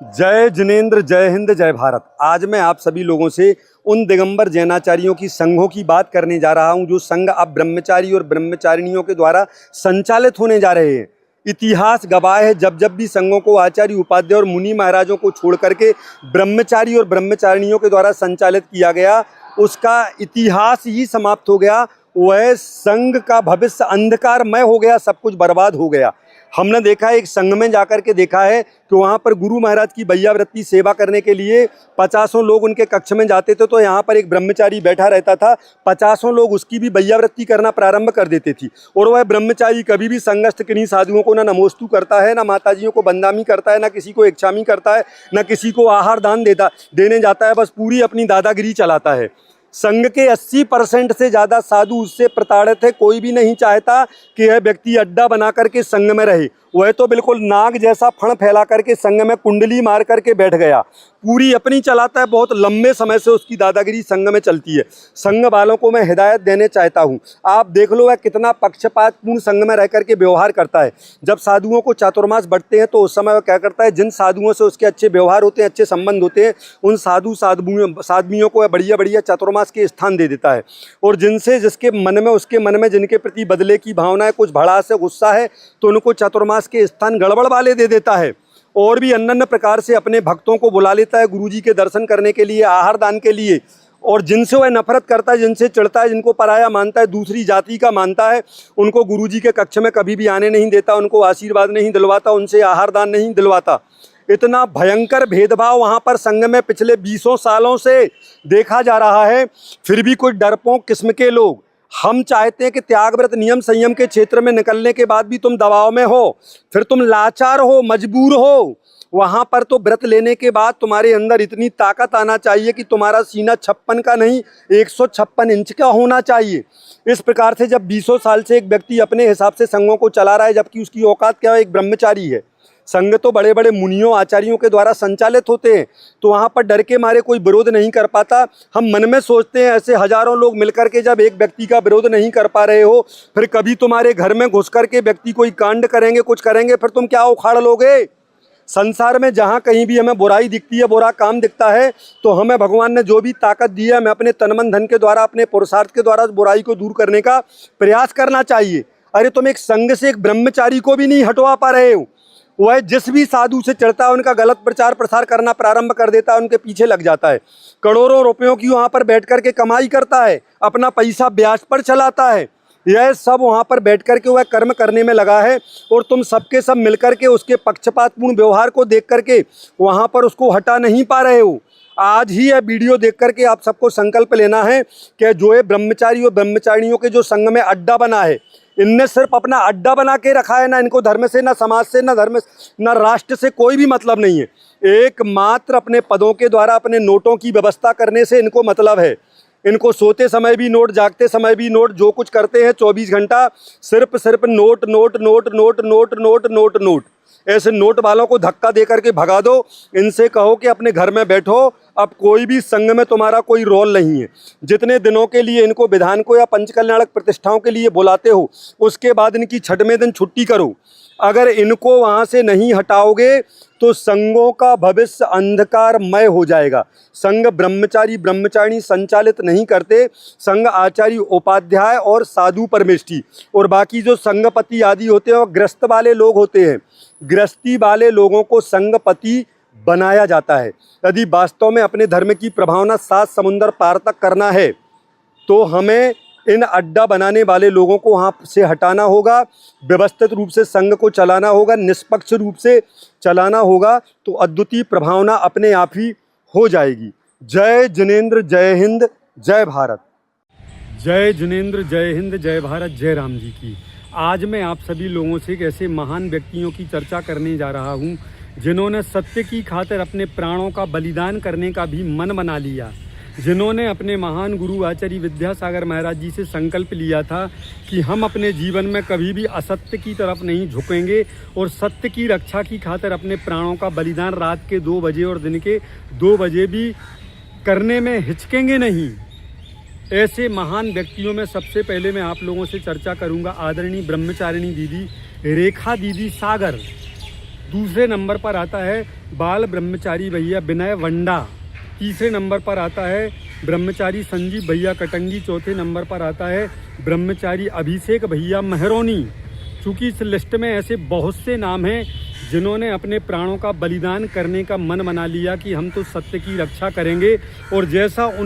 जय जिनेंद्र, जय हिंद, जय भारत। आज मैं आप सभी लोगों से उन दिगंबर जैनाचार्यों की संघों की बात करने जा रहा हूं जो संघ अब ब्रह्मचारी और ब्रह्मचारिणियों के द्वारा संचालित होने जा रहे हैं। इतिहास गवाह है, जब जब भी संघों को आचार्य, उपाध्याय और मुनि महाराजों को छोड़ करके ब्रह्मचारी और ब्रह्मचारिणियों के द्वारा संचालित किया गया, उसका इतिहास ही समाप्त हो गया। वह संघ का भविष्य अंधकारमय हो गया, सब कुछ बर्बाद हो गया। हमने देखा है, एक संघ में जाकर के देखा है कि वहाँ पर गुरु महाराज की बैयावृत्ति सेवा करने के लिए 50 लोग उनके कक्ष में जाते थे, तो यहाँ पर एक ब्रह्मचारी बैठा रहता था। 50 लोग उसकी भी बैयावृत्ति करना प्रारंभ कर देते थी, और वह ब्रह्मचारी कभी भी संगस्थ किन्हीं साधुओं को ना नमोस्तु करता है, ना माताजियों को बंदामी करता है, ना किसी को इच्छामी करता है, ना किसी को आहार दान देने जाता है। बस पूरी अपनी दादागिरी चलाता है। संघ के 80% से ज़्यादा साधु उससे प्रताड़ित है। कोई भी नहीं चाहता कि यह व्यक्ति अड्डा बना करके संघ में रहे। वह तो बिल्कुल नाग जैसा फण फैला करके संघ में कुंडली मार करके बैठ गया, पूरी अपनी चलाता है। बहुत लंबे समय से उसकी दादागिरी संघ में चलती है। संघ वालों को मैं हिदायत देने चाहता हूँ, आप देख लो वह कितना पक्षपातपूर्ण संघ में रह करके व्यवहार करता है। जब साधुओं को चातुर्मास बढ़ते हैं तो उस समय वह क्या करता है, जिन साधुओं से उसके अच्छे व्यवहार होते हैं, अच्छे संबंध होते हैं, उन साधुओं को वह बढ़िया बढ़िया चातुर्मास के स्थान दे देता है। और जिनसे जिसके मन में, उसके मन में जिनके प्रति बदले की भावना है, कुछ भड़ास है, गुस्सा है, तो उनको चातुर्मास के स्थान गड़बड़ वाले दे देता है। और भी अन्य प्रकार से अपने भक्तों को बुला लेता है गुरुजी के दर्शन करने के लिए, आहार दान के लिए। और जिनसे वह नफरत करता है, जिनसे चिढ़ता है, जिनको पराया मानता है, दूसरी जाति का मानता है, उनको गुरुजी के कक्ष में कभी भी आने नहीं देता, उनको आशीर्वाद नहीं दिलवाता, उनसे आहार दान नहीं दिलवाता। इतना भयंकर भेदभाव वहाँ पर संघ में पिछले 20 सालों से देखा जा रहा है। फिर भी कुछ डरपोक किस्म के लोग, हम चाहते हैं कि त्यागव्रत नियम संयम के क्षेत्र में निकलने के बाद भी तुम दबाव में हो, फिर तुम लाचार हो, मजबूर हो। वहाँ पर तो व्रत लेने के बाद तुम्हारे अंदर इतनी ताकत आना चाहिए कि तुम्हारा सीना 56 का नहीं 156 इंच का होना चाहिए। इस प्रकार से जब 20 साल से एक व्यक्ति अपने हिसाब से संघों को चला रहा है, जबकि उसकी औकात क्या है, एक ब्रह्मचारी है। संघ तो बड़े बड़े मुनियों आचार्यों के द्वारा संचालित होते हैं, तो वहाँ पर डर के मारे कोई विरोध नहीं कर पाता। हम मन में सोचते हैं ऐसे हजारों लोग मिलकर के जब एक व्यक्ति का विरोध नहीं कर पा रहे हो, फिर कभी तुम्हारे घर में घुस करके व्यक्ति कोई कांड करेंगे, कुछ करेंगे, फिर तुम क्या उखाड़ लोगे। संसार में जहाँ कहीं भी हमें बुराई दिखती है, बुरा काम दिखता है, तो हमें भगवान ने जो भी ताकत दी है, हमें अपने तन मन धन के द्वारा, अपने पुरुषार्थ के द्वारा बुराई को दूर करने का प्रयास करना चाहिए। अरे तुम एक संघ से एक ब्रह्मचारी को भी नहीं हटवा पा रहे हो। वह जिस भी साधु से चढ़ता है, उनका गलत प्रचार प्रसार करना प्रारंभ कर देता है, उनके पीछे लग जाता है। करोड़ों रुपयों की वहाँ पर बैठ करके कमाई करता है, अपना पैसा ब्याज पर चलाता है। यह सब वहाँ पर बैठ करके वह कर्म करने में लगा है, और तुम सबके सब मिलकर के उसके पक्षपातपूर्ण व्यवहार को देख करके वहाँ पर उसको हटा नहीं पा रहे हो। आज ही यह वीडियो देख करके आप सबको संकल्प लेना है कि जो ये ब्रह्मचारी और ब्रह्मचारिणियों के जो संघ में अड्डा बना है, इनने सिर्फ अपना अड्डा बना के रखा है। ना इनको धर्म से, ना समाज से, ना धर्म, ना राष्ट्र से कोई भी मतलब नहीं है। एकमात्र अपने पदों के द्वारा अपने नोटों की व्यवस्था करने से इनको मतलब है। इनको सोते समय भी नोट, जागते समय भी नोट, जो कुछ करते हैं 24 घंटा सिर्फ note note note note note note note note. ऐसे नोट वालों को धक्का दे करके भगा दो। इनसे कहो कि अपने घर में बैठो, अब कोई भी संघ में तुम्हारा कोई रोल नहीं है। जितने दिनों के लिए इनको विधान को या पंचकल्याणक प्रतिष्ठाओं के लिए बुलाते हो, उसके बाद इनकी 6वें दिन छुट्टी करो। अगर इनको वहाँ से नहीं हटाओगे तो संघों का भविष्य अंधकारमय हो जाएगा। संघ ब्रह्मचारी ब्रह्मचारिणी संचालित नहीं करते। संघ आचार्य, उपाध्याय और साधु परमेष्ठी और बाकी जो संघपति आदि होते हैं, वो गृहस्थ वाले लोग होते हैं। गृहस्थी वाले लोगों को संघपति बनाया जाता है। यदि वास्तव में अपने धर्म की प्रभावना 7 समुंदर पार तक करना है, तो हमें इन अड्डा बनाने वाले लोगों को वहाँ से हटाना होगा, व्यवस्थित रूप से संघ को चलाना होगा, निष्पक्ष रूप से चलाना होगा, तो अद्वितीय प्रभावना अपने आप ही हो जाएगी। जय जिनेंद्र, जय हिंद, जय भारत। जय जिनेंद्र, जय हिंद, जय भारत, जय राम जी की। आज मैं आप सभी लोगों से एक ऐसे महान व्यक्तियों की चर्चा करने जा रहा हूँ जिन्होंने सत्य की खातिर अपने प्राणों का बलिदान करने का भी मन बना लिया, जिन्होंने अपने महान गुरु आचार्य विद्यासागर महाराज जी से संकल्प लिया था कि हम अपने जीवन में कभी भी असत्य की तरफ नहीं झुकेंगे और सत्य की रक्षा की खातिर अपने प्राणों का बलिदान रात के 2 बजे और दिन के 2 बजे भी करने में हिचकेंगे नहीं। ऐसे महान व्यक्तियों में सबसे पहले मैं आप लोगों से चर्चा करूंगा आदरणीय ब्रह्मचारिणी दीदी रेखा दीदी सागर। दूसरे नंबर पर आता है बाल ब्रह्मचारी भैया विनय वंडा। तीसरे नंबर पर आता है ब्रह्मचारी संजीव भैया कटंगी। चौथे नंबर पर आता है ब्रह्मचारी अभिषेक भैया महरौनी। चूँकि इस लिस्ट में ऐसे बहुत से नाम हैं जिन्होंने अपने प्राणों का बलिदान करने का मन बना लिया कि हम तो सत्य की रक्षा करेंगे, और जैसा उन